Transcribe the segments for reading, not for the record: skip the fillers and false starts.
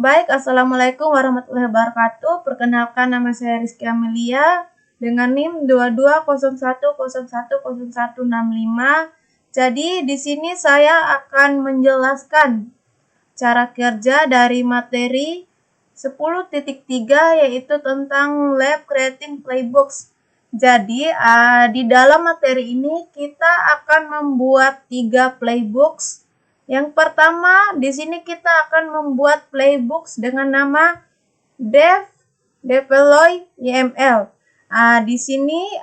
Baik, Assalamualaikum warahmatullahi wabarakatuh. Perkenalkan, nama saya Rizky Amelia dengan NIM 2201010165. Jadi di sini saya akan menjelaskan cara kerja dari materi 10.3 yaitu tentang Lab Creating Playbooks. Jadi di dalam materi ini kita akan membuat 3 playbooks. Yang pertama, di sini kita akan membuat playbooks dengan nama dev deploy YML. Di sini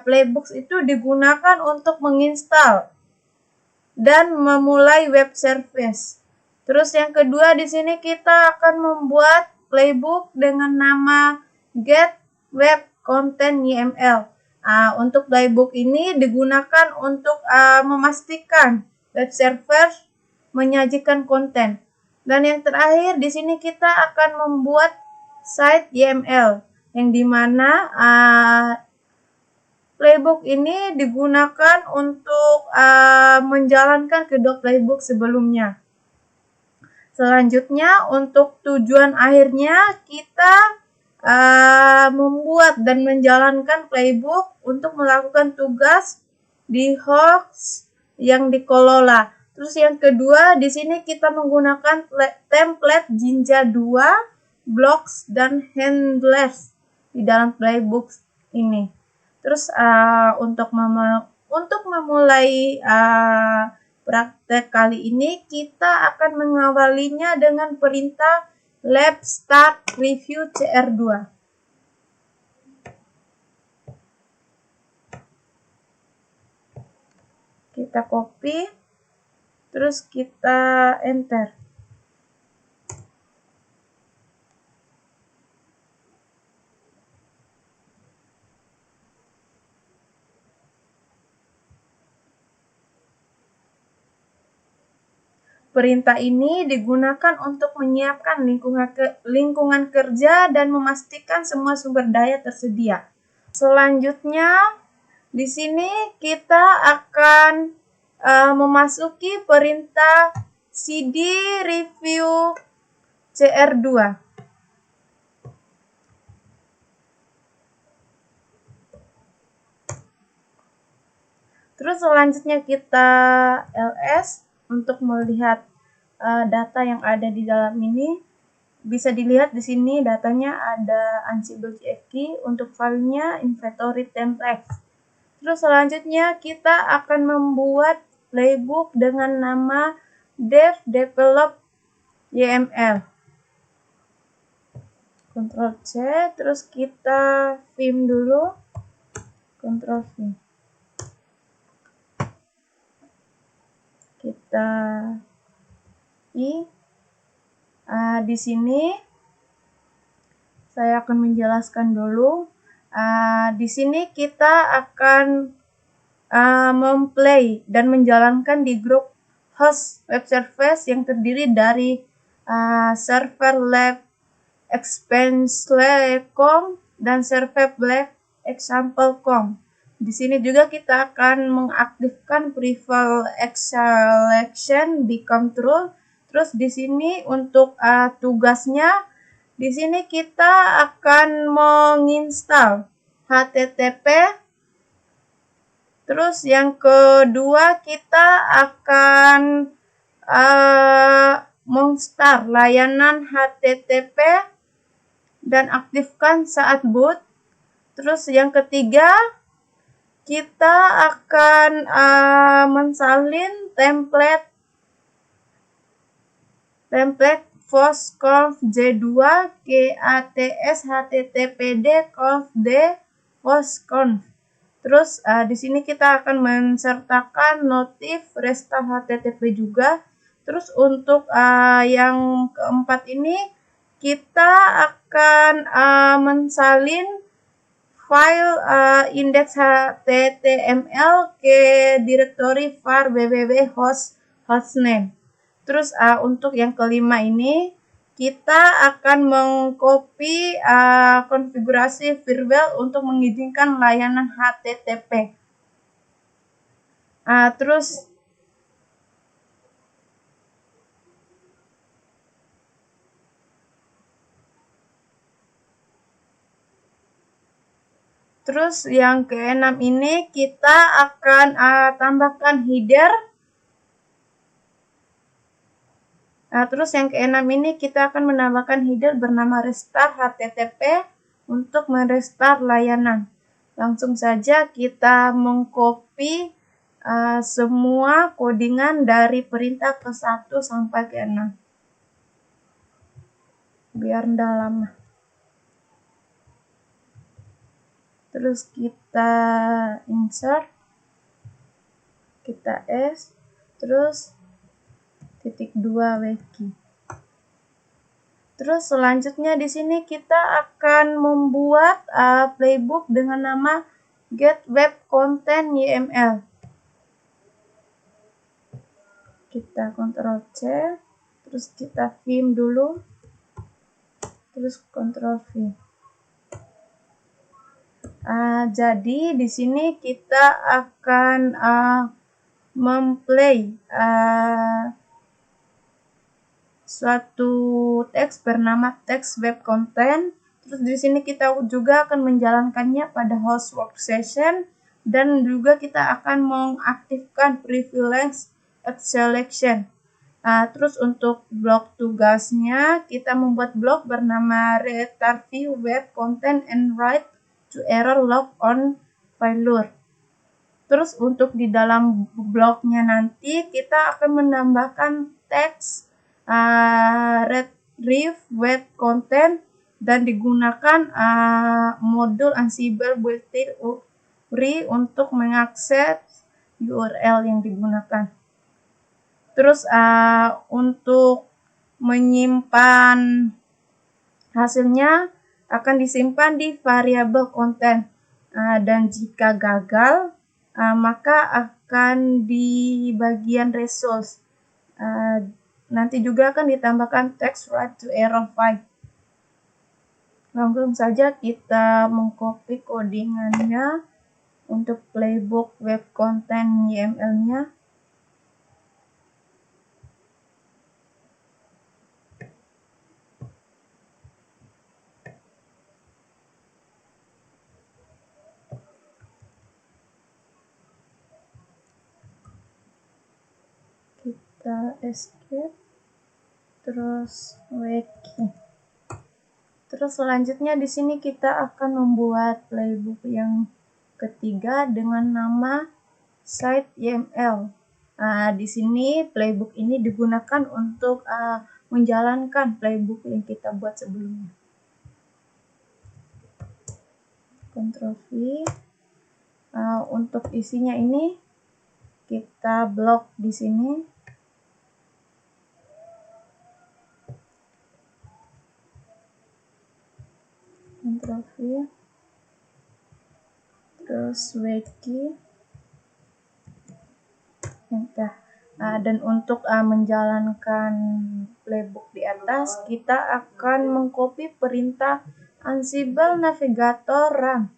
playbooks itu digunakan untuk menginstal dan memulai web service. Terus yang kedua, di sini kita akan membuat playbook dengan nama get web content YML. Untuk playbook ini digunakan untuk memastikan web server menyajikan konten. Dan yang terakhir, di sini kita akan membuat site YML yang dimana playbook ini digunakan untuk menjalankan kedua playbook sebelumnya. Selanjutnya, untuk tujuan akhirnya kita membuat dan menjalankan playbook untuk melakukan tugas di host yang dikelola. Terus yang kedua, di sini kita menggunakan template Jinja 2, blocks dan handlers di dalam playbook ini. Terus untuk memulai praktek kali ini, kita akan mengawalinya dengan perintah lab start review CR2. Kita copy, terus kita enter. Perintah ini digunakan untuk menyiapkan lingkungan kerja dan memastikan semua sumber daya tersedia. Selanjutnya, di sini kita akan memasuki perintah cd review CR2. Terus selanjutnya kita ls untuk melihat data yang ada di dalam ini. Bisa dilihat di sini datanya ada Ansible CFG, untuk filenya inventory templates. Terus selanjutnya kita akan membuat playbook dengan nama dev develop YML. Ctrl C, terus kita vim dulu, Ctrl V. Kita di sini saya akan menjelaskan dulu. Di sini kita akan memplay dan menjalankan di grup host web service yang terdiri dari server lab expense.com dan server lab example.com. Di sini juga kita akan mengaktifkan prefab selection become true. Terus di sini untuk tugasnya, di sini kita akan menginstal HTTP. Terus yang kedua kita akan menstart layanan HTTP dan aktifkan saat boot. Terus yang ketiga, kita akan mensalin template postconf j2 kats httpd conf.d postconf. Terus di sini kita akan mensertakan notif restart http juga. Terus untuk yang keempat ini kita akan mensalin file index html ke directory var www hostname. Terus untuk yang kelima ini kita akan mengcopy konfigurasi firmware untuk mengizinkan layanan HTTP. Terus Terus yang keenam ini kita akan tambahkan header. Nah, terus yang keenam ini kita akan menambahkan header bernama restart HTTP untuk merestart layanan. Langsung saja kita mengcopy semua codingan dari perintah ke 1 sampai ke 6. Biar ndak lama. Terus kita insert, kita terus titik 2 wiki. Terus selanjutnya di sini kita akan membuat playbook dengan nama get web content YML. Kita Ctrl C, terus kita vim dulu, terus Ctrl V. Jadi di sini kita akan memplay suatu teks bernama text web content. Terus di sini kita juga akan menjalankannya pada host workstation dan juga kita akan mengaktifkan privilege at selection. Terus untuk blok tugasnya kita membuat blok bernama return view web content and write to error log on failure. Terus untuk di dalam bloknya nanti kita akan menambahkan teks retrieve web content dan digunakan modul Ansible build-in untuk mengakses URL yang digunakan. Terus untuk menyimpan hasilnya akan disimpan di variabel content dan jika gagal maka akan di bagian resource nanti juga akan ditambahkan text write to error file. Langsung saja kita mengcopy codingannya untuk playbook web content YML-nya. Kita escape, terus wiki. Terus selanjutnya di sini kita akan membuat playbook yang ketiga dengan nama site YML. Di sini playbook ini digunakan untuk menjalankan playbook yang kita buat sebelumnya. Ctrl V. Untuk isinya ini kita blok di sini. Ctrl V, terus wiki, enter. Dan untuk menjalankan playbook di atas, kita akan mengcopy perintah Ansible Navigator run.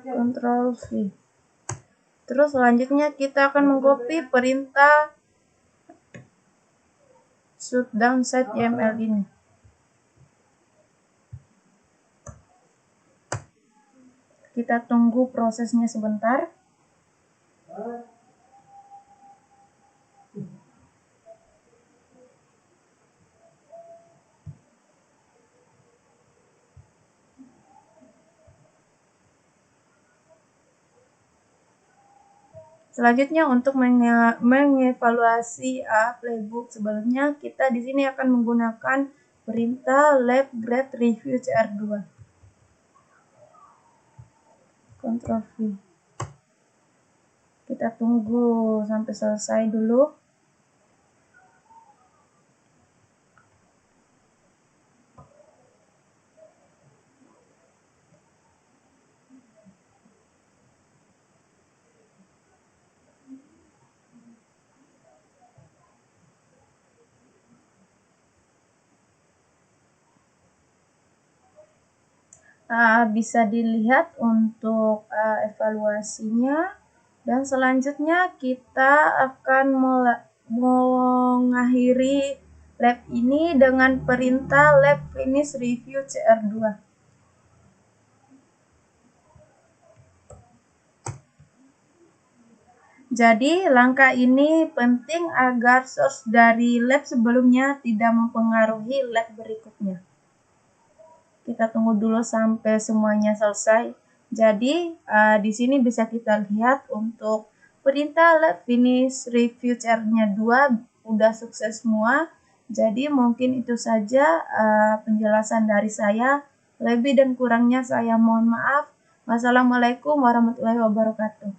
Ctrl V. Terus selanjutnya kita akan mengcopy perintah shutdown site YML ini. Kita tunggu prosesnya sebentar. Selanjutnya untuk mengevaluasi playbook sebelumnya, kita di sini akan menggunakan perintah lab grade review cr2. Ctrl V. Kita tunggu sampai selesai dulu. Bisa dilihat untuk evaluasinya, dan selanjutnya kita akan mengakhiri lab ini dengan perintah lab finish review CR2. Jadi, langkah ini penting agar source dari lab sebelumnya tidak mempengaruhi lab berikutnya. Kita tunggu dulu sampai semuanya selesai. Jadi, di sini bisa kita lihat untuk perintah lab finish review CR-nya 2 udah sukses semua. Jadi, mungkin itu saja penjelasan dari saya. Lebih dan kurangnya saya mohon maaf. Wassalamualaikum warahmatullahi wabarakatuh.